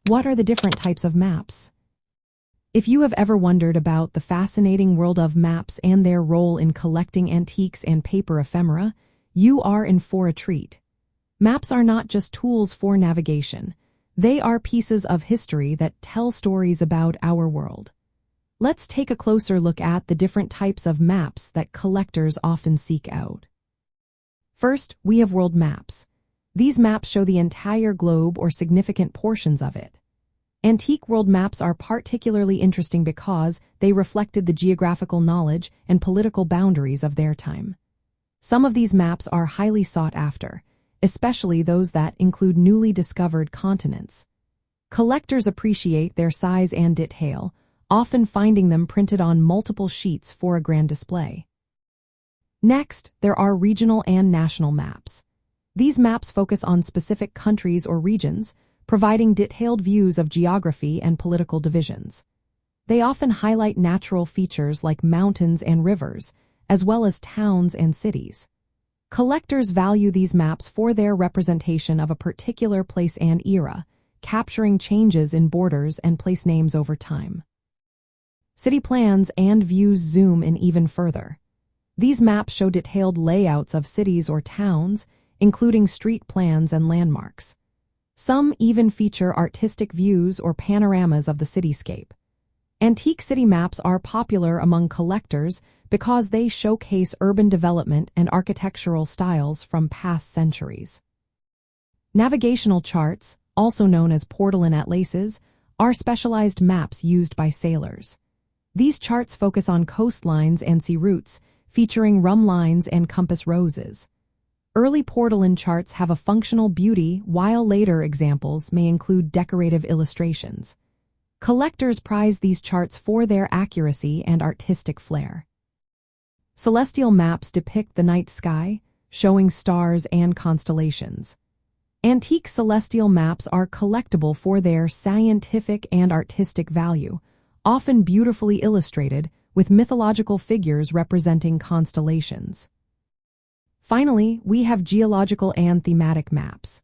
What are the different types of maps? If you have ever wondered about the fascinating world of maps and their role in collecting antiques and paper ephemera, you are in for a treat. Maps are not just tools for navigation. They are pieces of history that tell stories about our world. Let's take a closer look at the different types of maps that collectors often seek out. First, we have world maps. These maps show the entire globe or significant portions of it. Antique world maps are particularly interesting because they reflected the geographical knowledge and political boundaries of their time. Some of these maps are highly sought after, especially those that include newly discovered continents. Collectors appreciate their size and detail, often finding them printed on multiple sheets for a grand display. Next, there are regional and national maps. These maps focus on specific countries or regions, providing detailed views of geography and political divisions. They often highlight natural features like mountains and rivers, as well as towns and cities. Collectors value these maps for their representation of a particular place and era, capturing changes in borders and place names over time. City plans and views zoom in even further. These maps show detailed layouts of cities or towns, including street plans and landmarks. Some even feature artistic views or panoramas of the cityscape. Antique city maps are popular among collectors because they showcase urban development and architectural styles from past centuries. Navigational charts, also known as portolan atlases, are specialized maps used by sailors. These charts focus on coastlines and sea routes, featuring rum lines and compass roses. Early portolan charts have a functional beauty, while later examples may include decorative illustrations. Collectors prize these charts for their accuracy and artistic flair. Celestial maps depict the night sky, showing stars and constellations. Antique celestial maps are collectible for their scientific and artistic value, often beautifully illustrated with mythological figures representing constellations. Finally, we have geological and thematic maps.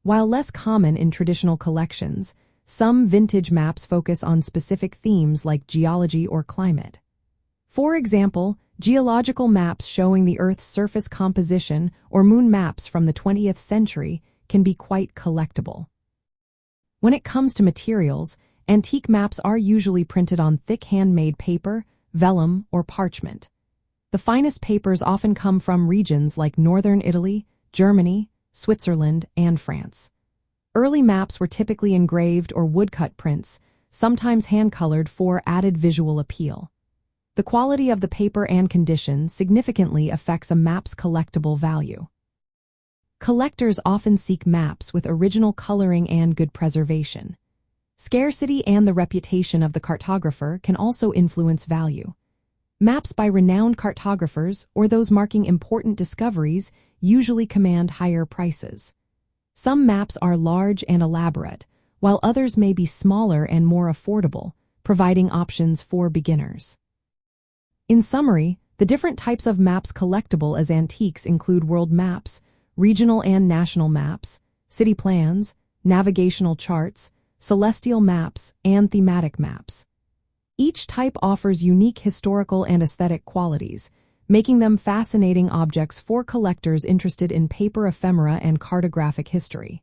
While less common in traditional collections, some vintage maps focus on specific themes like geology or climate. For example, geological maps showing the Earth's surface composition or moon maps from the 20th century can be quite collectible. When it comes to materials, antique maps are usually printed on thick handmade paper, vellum, or parchment. The finest papers often come from regions like northern Italy, Germany, Switzerland, and France. Early maps were typically engraved or woodcut prints, sometimes hand-colored for added visual appeal. The quality of the paper and condition significantly affects a map's collectible value. Collectors often seek maps with original coloring and good preservation. Scarcity and the reputation of the cartographer can also influence value. Maps by renowned cartographers or those marking important discoveries usually command higher prices. Some maps are large and elaborate, while others may be smaller and more affordable, providing options for beginners. In summary, the different types of maps collectible as antiques include world maps, regional and national maps, city plans, navigational charts, celestial maps, and thematic maps. Each type offers unique historical and aesthetic qualities, making them fascinating objects for collectors interested in paper ephemera and cartographic history.